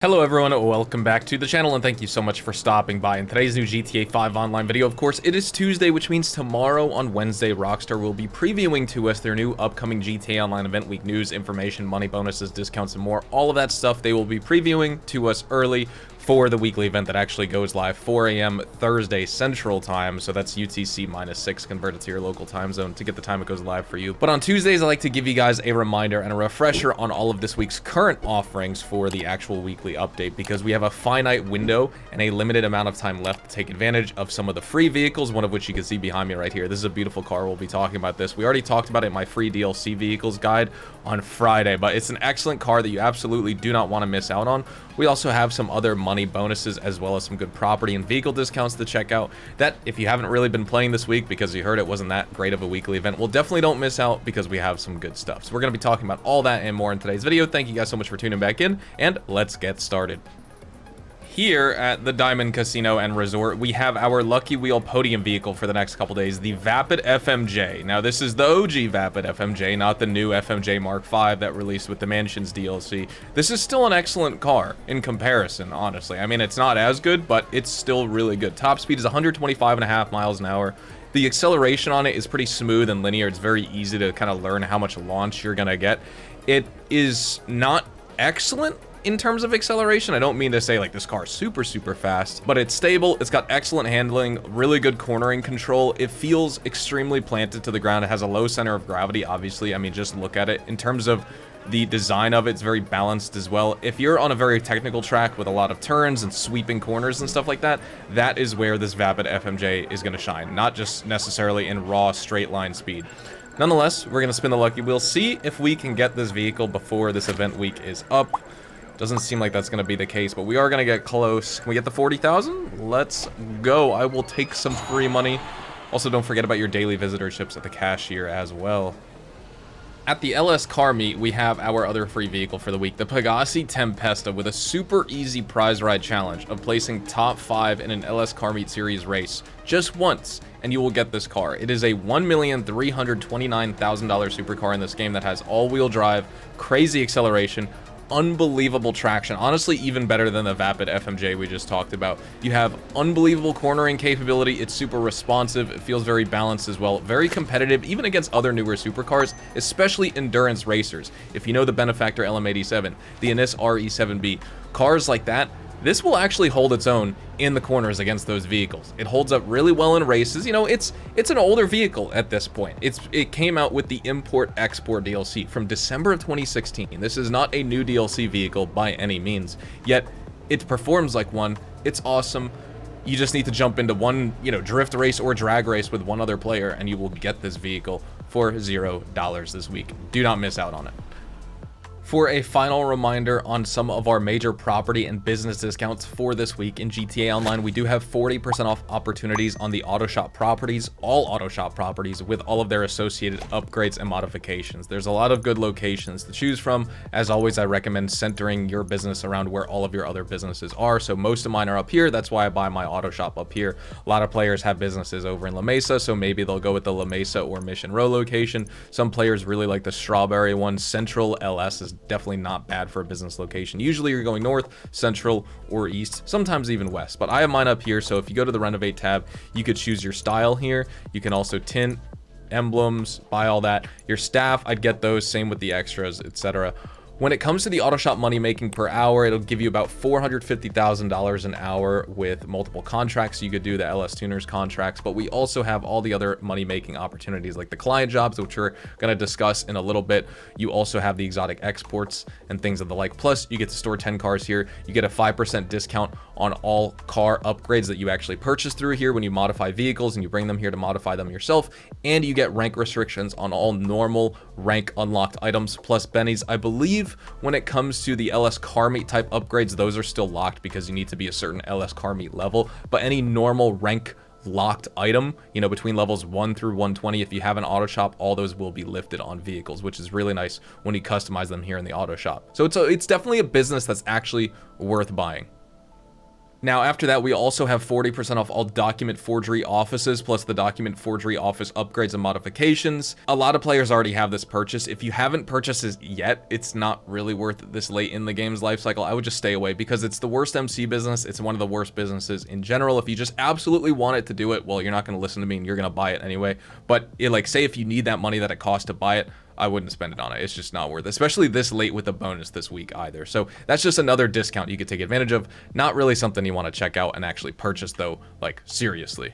Hello everyone, welcome back to the channel and thank you so much for stopping by. In today's new GTA 5 Online video, of course, it is Tuesday, which means tomorrow on Wednesday, Rockstar will be previewing to us their new upcoming GTA Online event week news, information, money bonuses, discounts, and more. All of that stuff they will be previewing to us early for the weekly event that actually goes live 4 a.m. Thursday Central Time, so that's UTC -6 converted to your local time zone to get the time it goes live for you. But on Tuesdays, I like to give you guys a reminder and a refresher on all of this week's current offerings for the actual weekly update, because we have a finite window and a limited amount of time left to take advantage of some of the free vehicles, one of which you can see behind me right here. This is a beautiful car. We'll be talking about this. We already talked about it in my free DLC vehicles guide on Friday, but it's an excellent car that you absolutely do not want to miss out on. We also have some other money bonuses as well as some good property and vehicle discounts to check out that, if you haven't really been playing this week because you heard it wasn't that great of a weekly event, well, definitely don't miss out because we have some good stuff. So we're going to be talking about all that and more in today's video. Thank you guys so much for tuning back in, and let's get started. Here at the Diamond Casino and Resort, we have our Lucky Wheel podium vehicle for the next couple days, the Vapid FMJ. Now, this is the OG Vapid FMJ, not the new FMJ Mark V that released with the Mansions DLC. This is still an excellent car in comparison, honestly. I mean, it's not as good, but it's still really good. Top speed is 125.5 miles an hour. The acceleration on it is pretty smooth and linear. It's very easy to kind of learn how much launch you're going to get. It is not excellent in terms of acceleration. I don't mean to say like this car is super fast, but it's stable. It's got excellent handling, really good cornering control. It feels extremely planted to the ground. It has a low center of gravity, obviously. I mean, just look at it. In terms of the design of it, it's very balanced as well. If you're on a very technical track with a lot of turns and sweeping corners and stuff like that, that is where this Vapid FMJ is going to shine, not just necessarily in raw straight line speed. Nonetheless, we're going to spin the lucky wheel, see if we can get this vehicle before this event week is up. Doesn't seem like that's going to be the case, but we are going to get close. Can we get the 40,000? Let's go. I will take some free money. Also, don't forget about your daily visitorships at the cashier as well. At the LS car meet, we have our other free vehicle for the week, the Pegassi Tempesta, with a super easy prize ride challenge of placing top 5 in an LS car meet series race just once, and you will get this car. It is a $1,329,000 supercar in this game that has all-wheel drive, crazy acceleration, unbelievable traction, honestly even better than the Vapid FMJ we just talked about. You have unbelievable cornering capability. It's super responsive. It feels very balanced as well, very competitive even against other newer supercars, especially endurance racers. If you know the Benefactor LM87, the Anis RE7B, cars like that, this will actually hold its own in the corners against those vehicles. It holds up really well in races. You know, it's an older vehicle at this point. It came out with the import-export DLC from December of 2016. This is not a new DLC vehicle by any means, yet it performs like one. It's awesome. You just need to jump into one, drift race or drag race with one other player, and you will get this vehicle for $0 this week. Do not miss out on it. For a final reminder on some of our major property and business discounts for this week in GTA Online, we do have 40% off opportunities on the auto shop properties, all auto shop properties, with all of their associated upgrades and modifications. There's a lot of good locations to choose from. As always, I recommend centering your business around where all of your other businesses are. So most of mine are up here. That's why I buy my auto shop up here. A lot of players have businesses over in La Mesa, so maybe they'll go with the La Mesa or Mission Row location. Some players really like the Strawberry one. Central LS is definitely not bad for a business location. Usually you're going north, central, or east, sometimes even west, but I have mine up here. So if you go to the renovate tab, you could choose your style here. You can also tint, emblems, buy all that. Your staff, I'd get those, same with the extras, etc. When it comes to the auto shop money making per hour, it'll give you about $450,000 an hour with multiple contracts. You could do the LS Tuners contracts, but we also have all the other money making opportunities like the client jobs, which we're going to discuss in a little bit. You also have the exotic exports and things of the like. Plus, you get to store 10 cars here. You get a 5% discount on all car upgrades that you actually purchase through here when you modify vehicles and you bring them here to modify them yourself. And you get rank restrictions on all normal rank unlocked items plus bennies. I believe when it comes to the LS car meet type upgrades, those are still locked because you need to be a certain LS car meet level, but any normal rank locked item, between levels 1 through 120, if you have an auto shop, all those will be lifted on vehicles, which is really nice when you customize them here in the auto shop. So it's definitely a business that's actually worth buying. Now, after that, we also have 40% off all document forgery offices, plus the document forgery office upgrades and modifications. A lot of players already have this purchase. If you haven't purchased it yet, it's not really worth it this late in the game's life cycle. I would just stay away because it's the worst MC business. It's one of the worst businesses in general. If you just absolutely want it to do it, well, you're not going to listen to me and you're going to buy it anyway. But like, say if you need that money that it costs to buy it, I wouldn't spend it on it. It's just not worth it, especially this late with a bonus this week either. So that's just another discount you could take advantage of. Not really something you want to check out and actually purchase though, like seriously.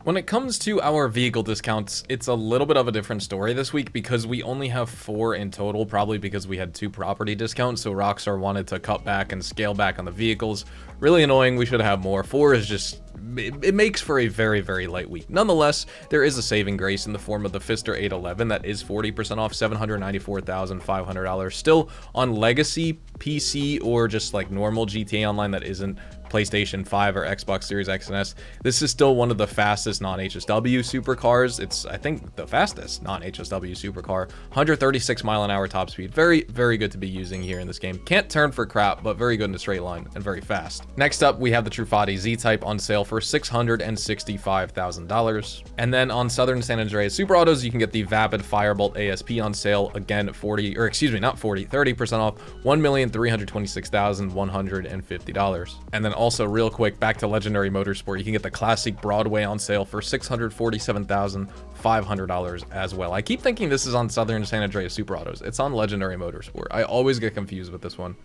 When it comes to our vehicle discounts, it's a little bit of a different story this week because we only have 4 in total, probably because we had 2 property discounts, so Rockstar wanted to cut back and scale back on the vehicles. Really annoying, we should have more. 4 is just, it makes for a very, very light week. Nonetheless, there is a saving grace in the form of the Fister 811 that is 40% off, $794,500. Still on Legacy, PC, or just like normal GTA Online that isn't PlayStation 5 or Xbox Series X and S. This is still one of the fastest non-HSW supercars. It's, I think, the fastest non-HSW supercar. 136 mile an hour top speed. Very, very good to be using here in this game. Can't turn for crap, but very good in a straight line and very fast. Next up, we have the Truffati Z-Type on sale for $665,000. And then on Southern San Andreas Super Autos, you can get the Vapid Firebolt ASP on sale again, 30% off, $1,326,150. And then also real quick, back to Legendary Motorsport, you can get the classic Broadway on sale for $647,500 as well. I keep thinking this is on Southern San Andreas Super Autos. It's on Legendary Motorsport. I always get confused with this one.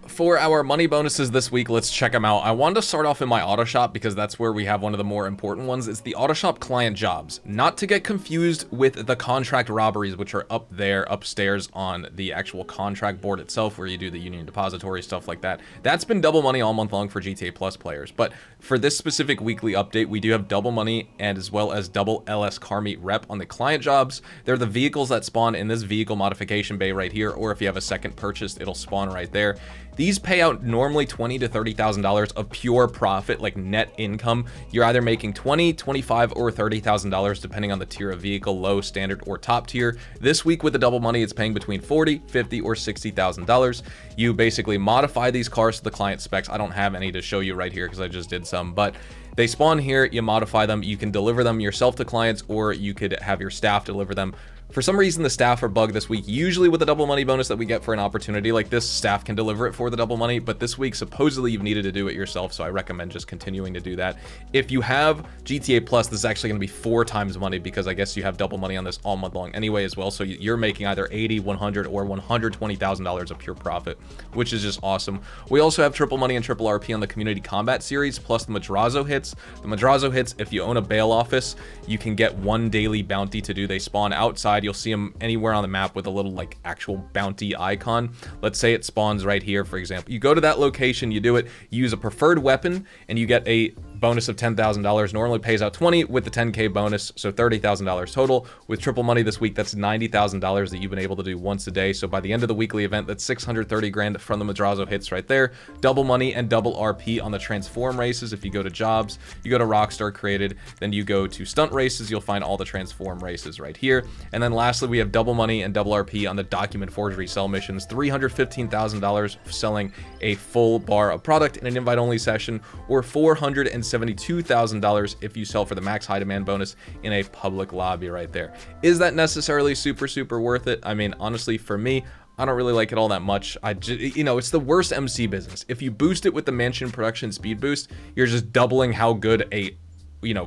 For our money bonuses this week, let's check them out. I wanted to start off in my auto shop because that's where we have one of the more important ones. It's the auto shop client jobs, not to get confused with the contract robberies, which are up there upstairs on the actual contract board itself, where you do the union depository stuff like that. That's been double money all month long for GTA Plus players. But for this specific weekly update, we do have double money and as well as double LS car meet rep on the client jobs. They're the vehicles that spawn in this vehicle modification bay right here, or if you have a second purchase, it'll spawn right there. These pay out normally $20,000 to $30,000 of pure profit, like net income. You're either making $20,000, $25,000, or $30,000 depending on the tier of vehicle, low, standard, or top tier. This week with the double money, it's paying between $40,000, $50,000, or $60,000. You basically modify these cars to the client specs. I don't have any to show you right here because I just did some, but they spawn here, you modify them, you can deliver them yourself to clients, or you could have your staff deliver them. For some reason, the staff are bugged this week. Usually with the double money bonus that we get for an opportunity like this, staff can deliver it for the double money, but this week, supposedly you've needed to do it yourself, so I recommend just continuing to do that. If you have GTA Plus, this is actually going to be 4 times money because I guess you have double money on this all month long anyway as well, so you're making either $80,000, $100,000, or $120,000 of pure profit, which is just awesome. We also have triple money and triple RP on the Community Combat Series, plus the Madrazo hits. The Madrazo hits, if you own a bail office, you can get 1 daily bounty to do. They spawn outside. You'll see them anywhere on the map with a little like actual bounty icon. Let's say it spawns right here, for example. You go to that location, you do it, you use a preferred weapon, and you get a bonus of $10,000. Normally pays out 20 with the 10K bonus, so $30,000 total. With triple money this week, that's $90,000 that you've been able to do once a day. So by the end of the weekly event, that's 630 grand from the Madrazo hits right there. Double money and double RP on the transform races. If you go to jobs, you go to Rockstar created, then you go to stunt races, you'll find all the transform races right here. And then lastly, we have double money and double RP on the document forgery sell missions. $315,000 selling a full bar of product in an invite only session, or $472,000 if you sell for the max high demand bonus in a public lobby right there. Is that necessarily super worth it? I mean, honestly, for me, I don't really like it all that much. It's the worst MC business. If you boost it with the mansion production speed boost, you're just doubling how good a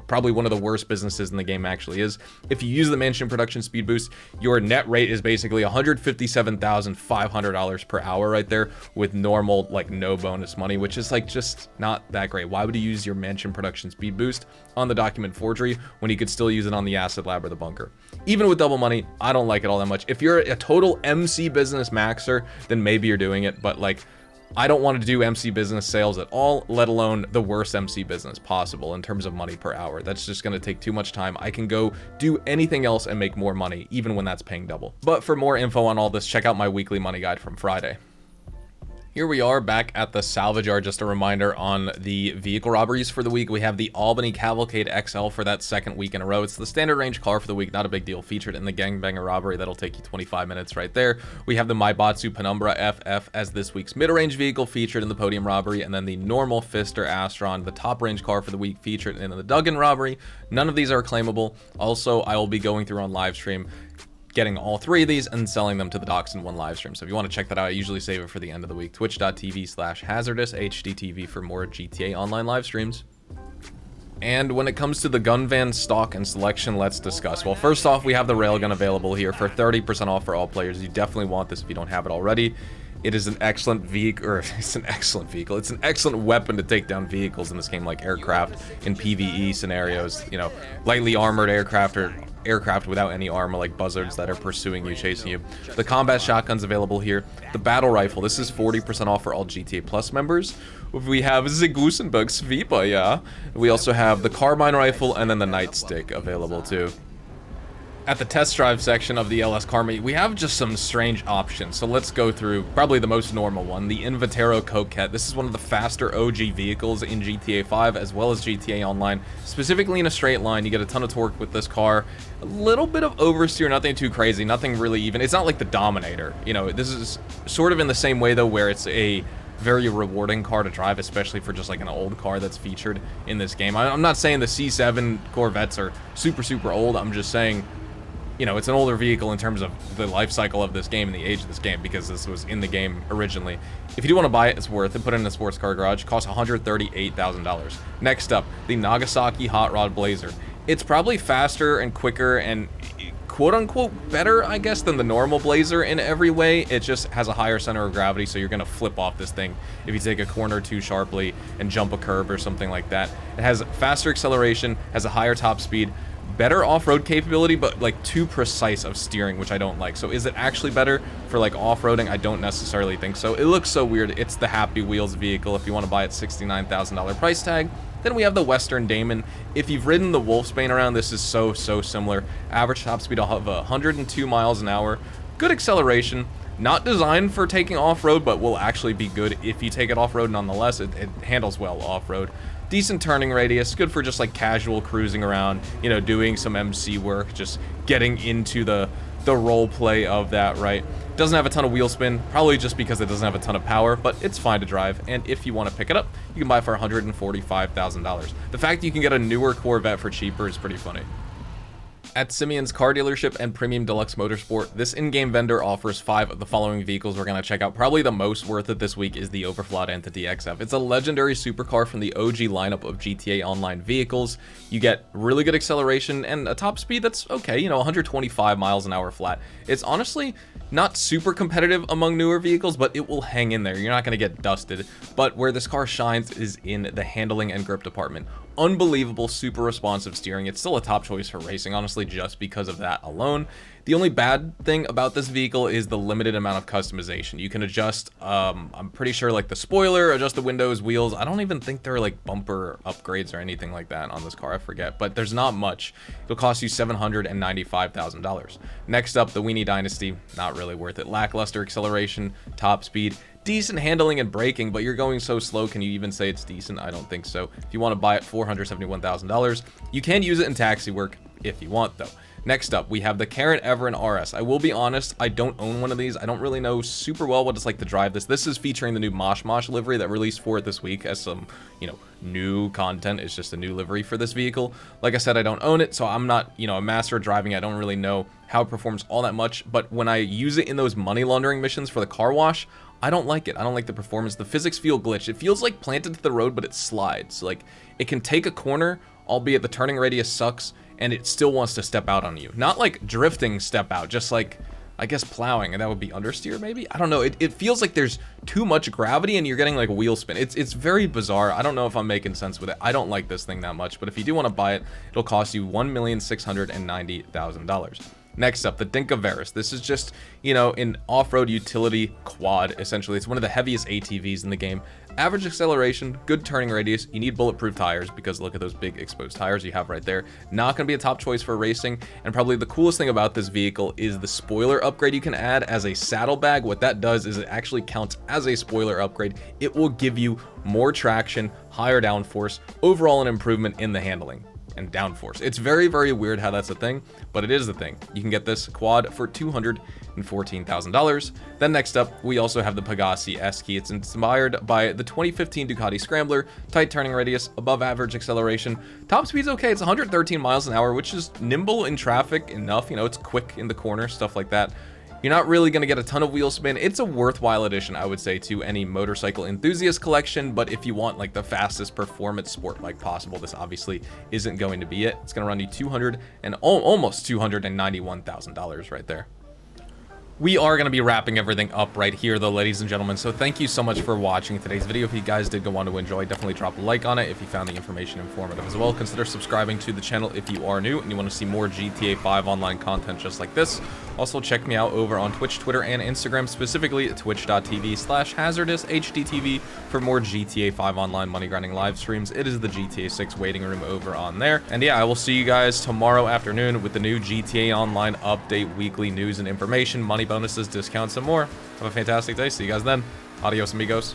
probably one of the worst businesses in the game actually is. If you use the mansion production speed boost, your net rate is basically $157,500 per hour right there with normal, like, no bonus money, which is like just not that great. Why would you use your mansion production speed boost on the document forgery when you could still use it on the acid lab or the bunker? Even with double money, I don't like it all that much. If you're a total MC business maxer, then maybe you're doing it, but like, I don't want to do MC business sales at all, let alone the worst MC business possible in terms of money per hour. That's just going to take too much time. I can go do anything else and make more money, even when that's paying double. But for more info on all this, check out my weekly money guide from Friday. Here we are back at the Salvage yard. Just a reminder on the vehicle robberies for the week. We have the Albany Cavalcade XL for that second week in a row. It's the standard range car for the week, not a big deal. Featured in the Gangbanger robbery. That'll take you 25 minutes right there. We have the Maibatsu Penumbra FF as this week's mid-range vehicle, featured in the podium robbery. And then the normal Pfister Astron, the top range car for the week, featured in the Duggan robbery. None of these are claimable. Also, I will be going through on live stream, getting all three of these and selling them to the docs in one live stream. So if you want to check that out, I usually save it for the end of the week. Twitch.tv/HazardusHDTV for more GTA Online live streams. And when it comes to the gun van stock and selection, let's discuss. Well, first off, we have the railgun available here for 30% off for all players. You definitely want this if you don't have it already. It is an excellent vehicle, or it's an excellent vehicle. It's an excellent weapon to take down vehicles in this game, like aircraft in PvE scenarios. You know, lightly armored aircraft or aircraft without any armor, like buzzards that are pursuing you, chasing you. The combat shotgun's available here. The battle rifle, this is 40% off for all GTA Plus members. We have the Gusenberg Sweeper, yeah. We also have the carbine rifle and then the nightstick available too. At the test drive section of the LS car meet, we have just some strange options. So let's go through probably the most normal one, the Invitero Coquette. This is one of the faster OG vehicles in GTA 5 as well as GTA Online. Specifically in a straight line, you get a ton of torque with this car. A little bit of oversteer, nothing too crazy, nothing really even. It's not like the Dominator. You know, this is sort of in the same way though, where it's a very rewarding car to drive, especially for just like an old car that's featured in this game. I'm not saying the C7 Corvettes are super old. I'm just saying, you know, it's an older vehicle in terms of the life cycle of this game and the age of this game, because this was in the game originally. If you do want to buy it, it's worth it. Put it in a sports car garage. It costs $138,000. Next up, the Nagasaki Hot Rod Blazer. It's probably faster and quicker and quote-unquote better, I guess, than the normal Blazer in every way. It just has a higher center of gravity, so you're going to flip off this thing if you take a corner too sharply and jump a curve or something like that. It has faster acceleration, has a higher top speed, better off-road capability, but like too precise of steering, which I don't like. So is it actually better for like off-roading? I don't necessarily think so. It looks so weird. It's the Happy Wheels vehicle if you want to buy it, $69,000 price tag. Then we have the Western Damon. If you've ridden the Wolfsbane around, this is so similar. Average top speed of 102 miles an hour. Good acceleration. Not designed for taking off-road, but will actually be good if you take it off-road nonetheless. It handles well off-road. Decent turning radius, good for just like casual cruising around, you know, doing some MC work, just getting into the role play of that, right? Doesn't have a ton of wheel spin, probably just because it doesn't have a ton of power, but it's fine to drive. And if you want to pick it up, you can buy it for $145,000. The fact that you can get a newer Corvette for cheaper is pretty funny. At Simeon's car dealership and Premium Deluxe Motorsport, this in-game vendor offers 5 of the following vehicles we're going to check out. Probably the most worth it this week is the Overflot Entity XF. It's a legendary supercar from the OG lineup of GTA Online vehicles. You get really good acceleration and a top speed that's okay, you know, 125 miles an hour flat. It's honestly not super competitive among newer vehicles, but it will hang in there. You're not going to get dusted. But where this car shines is in the handling and grip department. Unbelievable, super responsive steering. It's still a top choice for racing, honestly, just because of that alone. The only bad thing about this vehicle is the limited amount of customization. You can adjust, I'm pretty sure, like the spoiler, adjust the windows, wheels. I don't even think there are like bumper upgrades or anything like that on this car, I forget, but there's not much. It'll cost you $795,000. Next up, the Weenie Dynasty, not really worth it. Lackluster acceleration, top speed, decent handling and braking, but you're going so slow, can you even say it's decent? I don't think so. If you want to buy it, $471,000. You can use it in taxi work if you want, though. Next up, we have the Karen Everin RS. I will be honest, I don't own one of these. I don't really know super well what it's like to drive this. This is featuring the new Mosh Mosh livery that released for it this week as some, you know, new content. It's just a new livery for this vehicle. Like I said, I don't own it, so I'm not, you know, a master of driving. I don't really know how it performs all that much, but when I use it in those money laundering missions for the car wash, I don't like it. I don't like the performance. The physics feel glitched. It feels like planted to the road, but it slides. Like, it can take a corner, albeit the turning radius sucks, and it still wants to step out on you. Not like drifting step out, just like, I guess, plowing, and that would be understeer maybe? I don't know. It feels like there's too much gravity and you're getting like wheel spin. It's very bizarre. I don't know if I'm making sense with it. I don't like this thing that much, but if you do want to buy it, it'll cost you $1,690,000. Next up, the Dinkaveris. This is just, you know, an off-road utility quad, essentially. It's one of the heaviest ATVs in the game. Average acceleration, good turning radius. You need bulletproof tires because look at those big exposed tires you have right there. Not going to be a top choice for racing. And probably the coolest thing about this vehicle is the spoiler upgrade you can add as a saddlebag. What that does is it actually counts as a spoiler upgrade. It will give you more traction, higher downforce, overall an improvement in the handling and downforce. It's very, very weird how that's a thing, but it is the thing. You can get this quad for $214,000. Then next up, we also have the Pegassi S-Key. It's inspired by the 2015 Ducati Scrambler, tight turning radius, above average acceleration. Top speed's okay, it's 113 miles an hour, which is nimble in traffic enough. You know, it's quick in the corner, stuff like that. You're not really going to get a ton of wheel spin. It's a worthwhile addition, I would say, to any motorcycle enthusiast collection, but if you want like the fastest performance sport bike possible, this obviously isn't going to be it. It's going to run you almost $291,000 right there. We are going to be wrapping everything up right here, though, ladies and gentlemen. So thank you so much for watching today's video. If you guys did go on to enjoy, definitely drop a like on it. If you found the information informative as well, consider subscribing to the channel if you are new and you want to see more GTA 5 online content just like this. Also, check me out over on Twitch, Twitter, and Instagram, specifically at twitch.tv/hazardoushdtv for more GTA 5 online money grinding live streams. It is the GTA 6 waiting room over on there. And yeah, I will see you guys tomorrow afternoon with the new GTA Online update, weekly news and information, money bonuses, discounts, and more. Have a fantastic day. See you guys then. Adios, amigos.